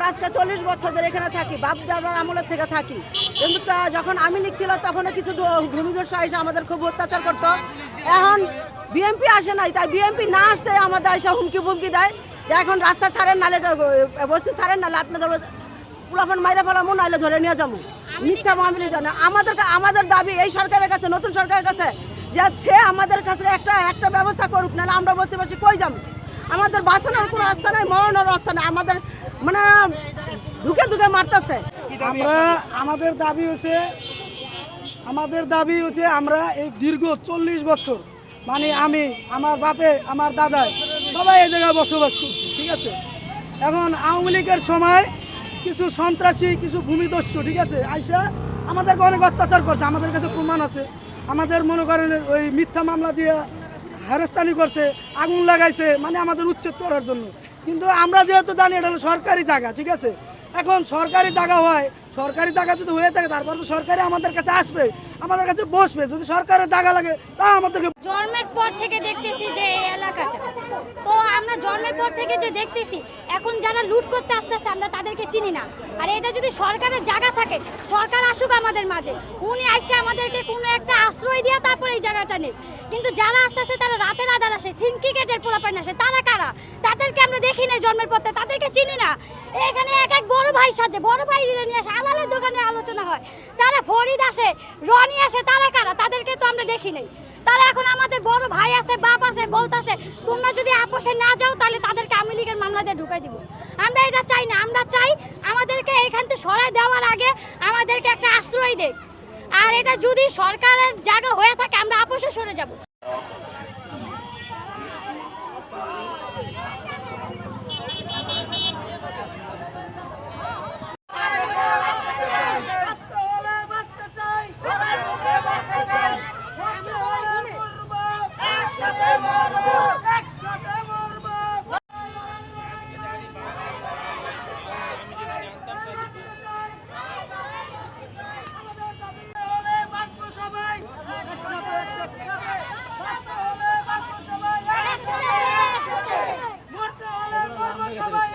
আমরা আজকে 40 বছর ধরে এখানে থাকি, বাপ দাদার আমলের থেকে থাকি। কিন্তু যখন আমি লিখছিল তখনও কিছু ভূমিদস্যু এসে আমাদের খুব অত্যাচার করতো। এখন বিএমপি আসে নাই, তাই বিএমপি না আসতে আমাদের এসে হুমকি দেয় যে এখন রাস্তা ছাড়েন, নালে বস্তি ছাড়েন, নালে আপনাদের পুরাফোন মাইরে ফেলামো, নাহলে ধরে নিয়ে যাবো। মিথ্যা মামলি জানে। আমাদের দাবি এই সরকারের কাছে, নতুন সরকারের কাছে, যে সে আমাদের কাছে একটা ব্যবস্থা করুক, নাহলে আমরা বসতে কই যাবো। আমাদের বাঁচানোর কোনো রাস্তা নেই, মরণের রাস্তা নেই। আমাদের মানে ধুকে মারতেছে। আমাদের দাবি হচ্ছে আমরা এই দীর্ঘ 40 বছর মানে আমি, আমার বাপে, আমার দাদাই সবাই এই জায়গায় বসবাস করছি, ঠিক আছে। এখন আওয়ামী লীগের সময় কিছু সন্ত্রাসী, কিছু ভূমিদস্যু, ঠিক আছে, আইসা আমাদেরকে অনেক অত্যাচার করছে। আমাদের কাছে প্রমাণ আছে। আমাদের মনে করেন ওই মিথ্যা মামলা দিয়ে হেরস্তানি করছে, আগুন লাগাইছে, মানে আমাদের উচ্ছেদ করার জন্য। কিন্তু আমরা যেহেতু জানি এটা হলো সরকারি জায়গা, ঠিক আছে। এখন সরকারি জায়গা হয়, সরকারি জায়গা যদি হয়ে থাকে তারপর তো সরকারি আমাদের কাছে আসবে, আমাদের কাছে বসবে। যদি সরকারের জায়গা লাগে তা আমাদেরকে জন্মের পর থেকে দেখতেছি যে এই এলাকাটা, তো আমরা জন্মের পর থেকে যে দেখতেছি এখন যারা লুট করতে আসতেছে আমরা তাদেরকে চিনি না। আর এটা যদি সরকারের জায়গা থাকে, সরকার আসুক আমাদের মাঝে, উনি আসে আমাদেরকে কোনো একটা আশ্রয় দিয়ে তারপর এই জায়গাটা নেই। কিন্তু যারা আসতেছে তারা রাতের আধার আসে, সিন্ডিকেটের পোলাপান আসে, তারা কারা? তাদেরকে আমরা দেখি না জন্মের পর থেকে, তাদেরকে চিনি না। এখানে এক বড় ভাই সাজে, বড় ভাই নিয়ে আসে, আলালের দোকানে আলোচনা হয়, তারা ফরিদ আসে, রনি আসে, তারা কারা? তাদেরকে তো আমরা দেখি নাই। তারা এখন আমাদের বড় ভাই আছে, বাপ আছে, বলতাছে তোমরা যদি আপোষে না যাও তাহলে তাদেরকে আওয়ামী লীগের মামলা দিয়ে ঢুকাই দিব। আমরা এটা চাই না। আমরা চাই আমাদেরকে এইখান থেকে সরাই দেওয়ার আগে আমাদেরকে একটা আশ্রয় দেয়। আর এটা যদি সরকারের জায়গা হয়ে থাকে আমরা আপোষে সরে যাব। সবাই